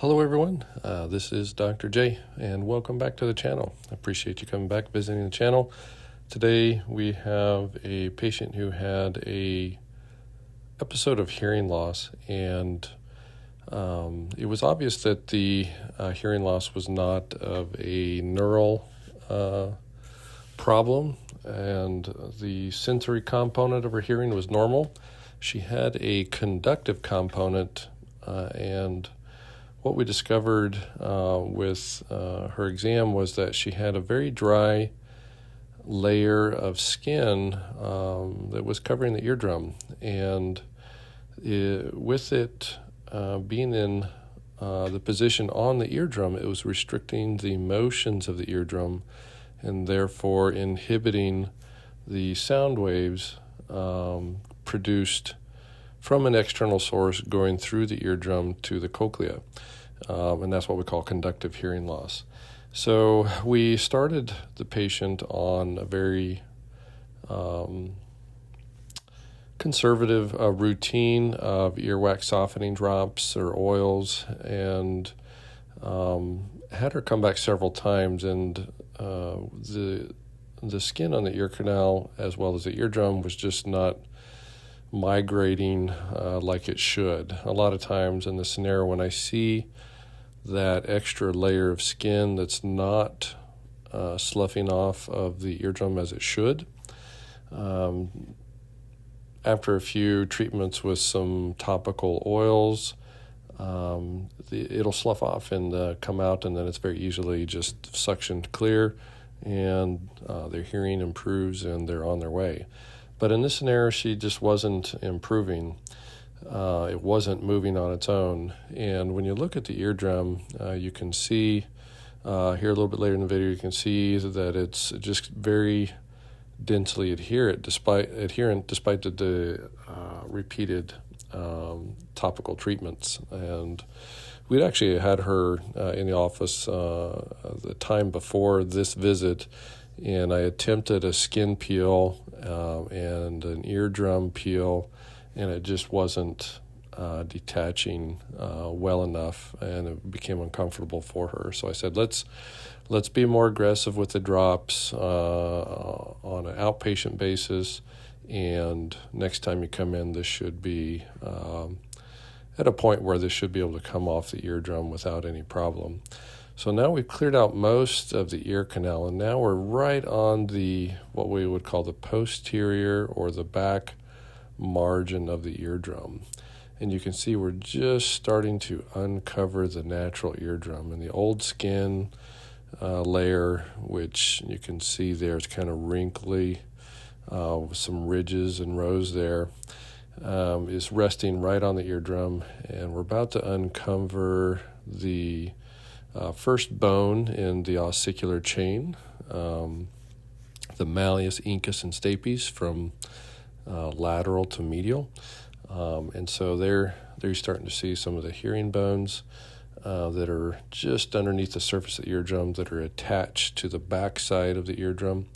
Hello everyone, this is Dr. J and welcome back to the channel. I appreciate you coming back, visiting the channel. Today we have a patient who had a episode of hearing loss, and it was obvious that the hearing loss was not of a neural problem, and the sensory component of her hearing was normal. She had a conductive component, and what we discovered with her exam was that she had a very dry layer of skin that was covering the eardrum, and with it being in the position on the eardrum, it was restricting the motions of the eardrum and therefore inhibiting the sound waves produced from an external source going through the eardrum to the cochlea. And that's what we call conductive hearing loss. So we started the patient on a very conservative routine of earwax softening drops or oils, and had her come back several times, and the skin on the ear canal as well as the eardrum was just not migrating like it should. A lot of times in the scenario, when I see that extra layer of skin that's not sloughing off of the eardrum as it should, after a few treatments with some topical oils, it'll slough off and come out, and then it's very easily just suctioned clear, and their hearing improves and they're on their way. But in this scenario, she just wasn't improving. It wasn't moving on its own. And when you look at the eardrum, you can see, here a little bit later in the video, you can see that it's just very densely adherent despite the repeated topical treatments. And we'd actually had her in the office the time before this visit, and I attempted a skin peel and an eardrum peel, and it just wasn't detaching well enough, and it became uncomfortable for her. So I said, let's be more aggressive with the drops on an outpatient basis, and next time you come in, this should be at a point where this should be able to come off the eardrum without any problem. So now we've cleared out most of the ear canal, and now we're right on what we would call the posterior or the back margin of the eardrum. And you can see we're just starting to uncover the natural eardrum, and the old skin layer, which you can see there, it's kind of wrinkly with some ridges and rows there, is resting right on the eardrum, and we're about to uncover the first bone in the ossicular chain, the malleus, incus, and stapes, from lateral to medial. And so there you're starting to see some of the hearing bones that are just underneath the surface of the eardrum that are attached to the back side of the eardrum.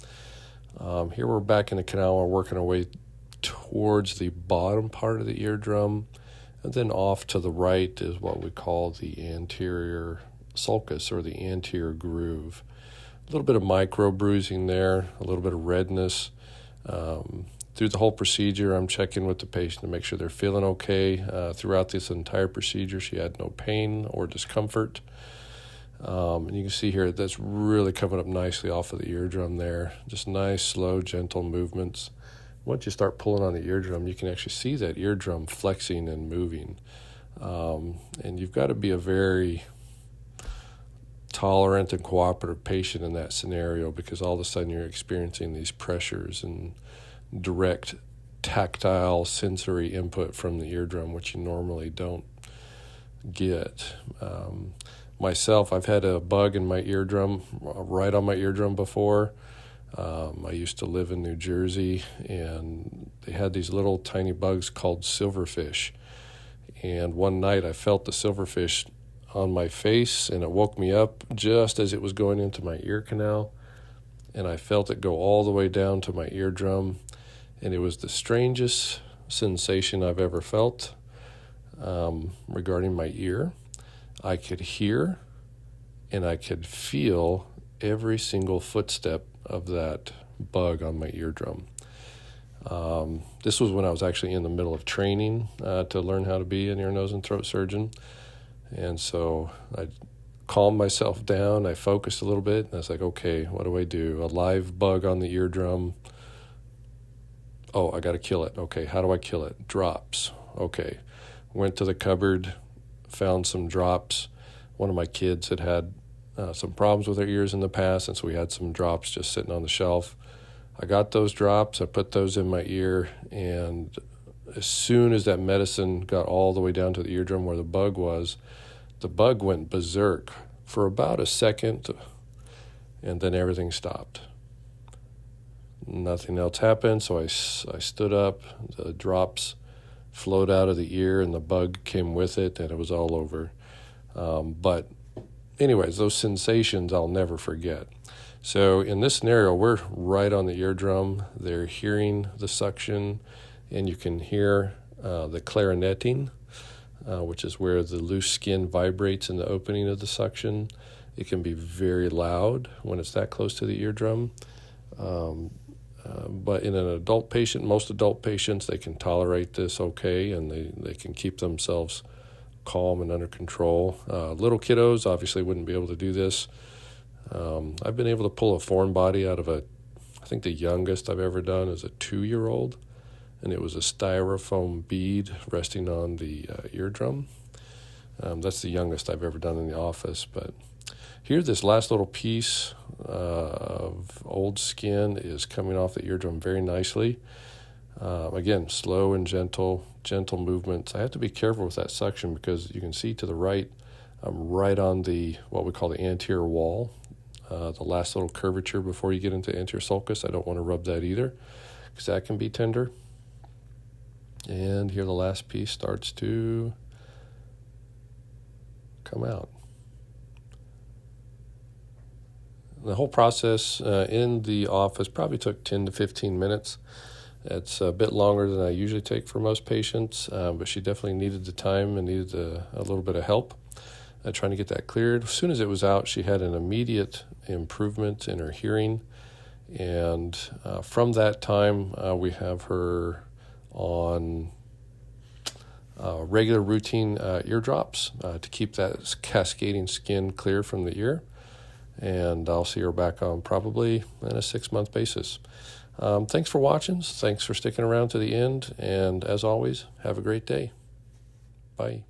Here we're back in the canal. We're working our way towards the bottom part of the eardrum, and then off to the right is what we call the anterior sulcus, or the anterior groove. A little bit of micro bruising there, a little bit of redness. Through the whole procedure, I'm checking with the patient to make sure they're feeling okay. Throughout this entire procedure, she had no pain or discomfort. And you can see here that's really coming up nicely off of the eardrum there. Just nice, slow, gentle movements. Once you start pulling on the eardrum, you can actually see that eardrum flexing and moving. And you've got to be a very tolerant and cooperative patient in that scenario, because all of a sudden you're experiencing these pressures and direct tactile sensory input from the eardrum, which you normally don't get. Myself, I've had a bug in my eardrum, right on my eardrum before. I used to live in New Jersey, and they had these little tiny bugs called silverfish. And one night I felt the silverfish on my face, and it woke me up just as it was going into my ear canal, and I felt it go all the way down to my eardrum, and it was the strangest sensation I've ever felt regarding my ear. I could hear and I could feel every single footstep of that bug on my eardrum. This was when I was actually in the middle of training to learn how to be an ear, nose, and throat surgeon. And so I calmed myself down. I focused a little bit. And I was like, okay, what do I do? A live bug on the eardrum. Oh, I got to kill it. Okay, how do I kill it? Drops. Okay. Went to the cupboard, found some drops. One of my kids had some problems with their ears in the past, and so we had some drops just sitting on the shelf. I got those drops, I put those in my ear, and as soon as that medicine got all the way down to the eardrum where the bug was, the bug went berserk for about a second, and then everything stopped. Nothing else happened, so I stood up, the drops flowed out of the ear, and the bug came with it, and it was all over. But anyways, those sensations I'll never forget. So in this scenario, we're right on the eardrum. They're hearing the suction, and you can hear the clarinetting, which is where the loose skin vibrates in the opening of the suction. It can be very loud when it's that close to the eardrum. But in an adult patient, most adult patients, they can tolerate this okay, and they can keep themselves calm and under control. Little kiddos obviously wouldn't be able to do this. I've been able to pull a foreign body out of I think the youngest I've ever done is a 2-year-old, and it was a styrofoam bead resting on the eardrum. That's the youngest I've ever done in the office. But here, this last little piece of old skin is coming off the eardrum very nicely. Again, slow and gentle movements. I have to be careful with that suction because you can see to the right, I'm right on what we call the anterior wall, the last little curvature before you get into anterior sulcus. I don't want to rub that either because that can be tender. And here the last piece starts to come out. The whole process in the office probably took 10 to 15 minutes. It's a bit longer than I usually take for most patients, but she definitely needed the time and needed a little bit of help trying to get that cleared. As soon as it was out, she had an immediate improvement in her hearing, and from that time, we have her on regular routine ear drops to keep that cascading skin clear from the ear, and I'll see her back on probably on a 6-month basis. Thanks for watching. Thanks for sticking around to the end. And as always, have a great day. Bye.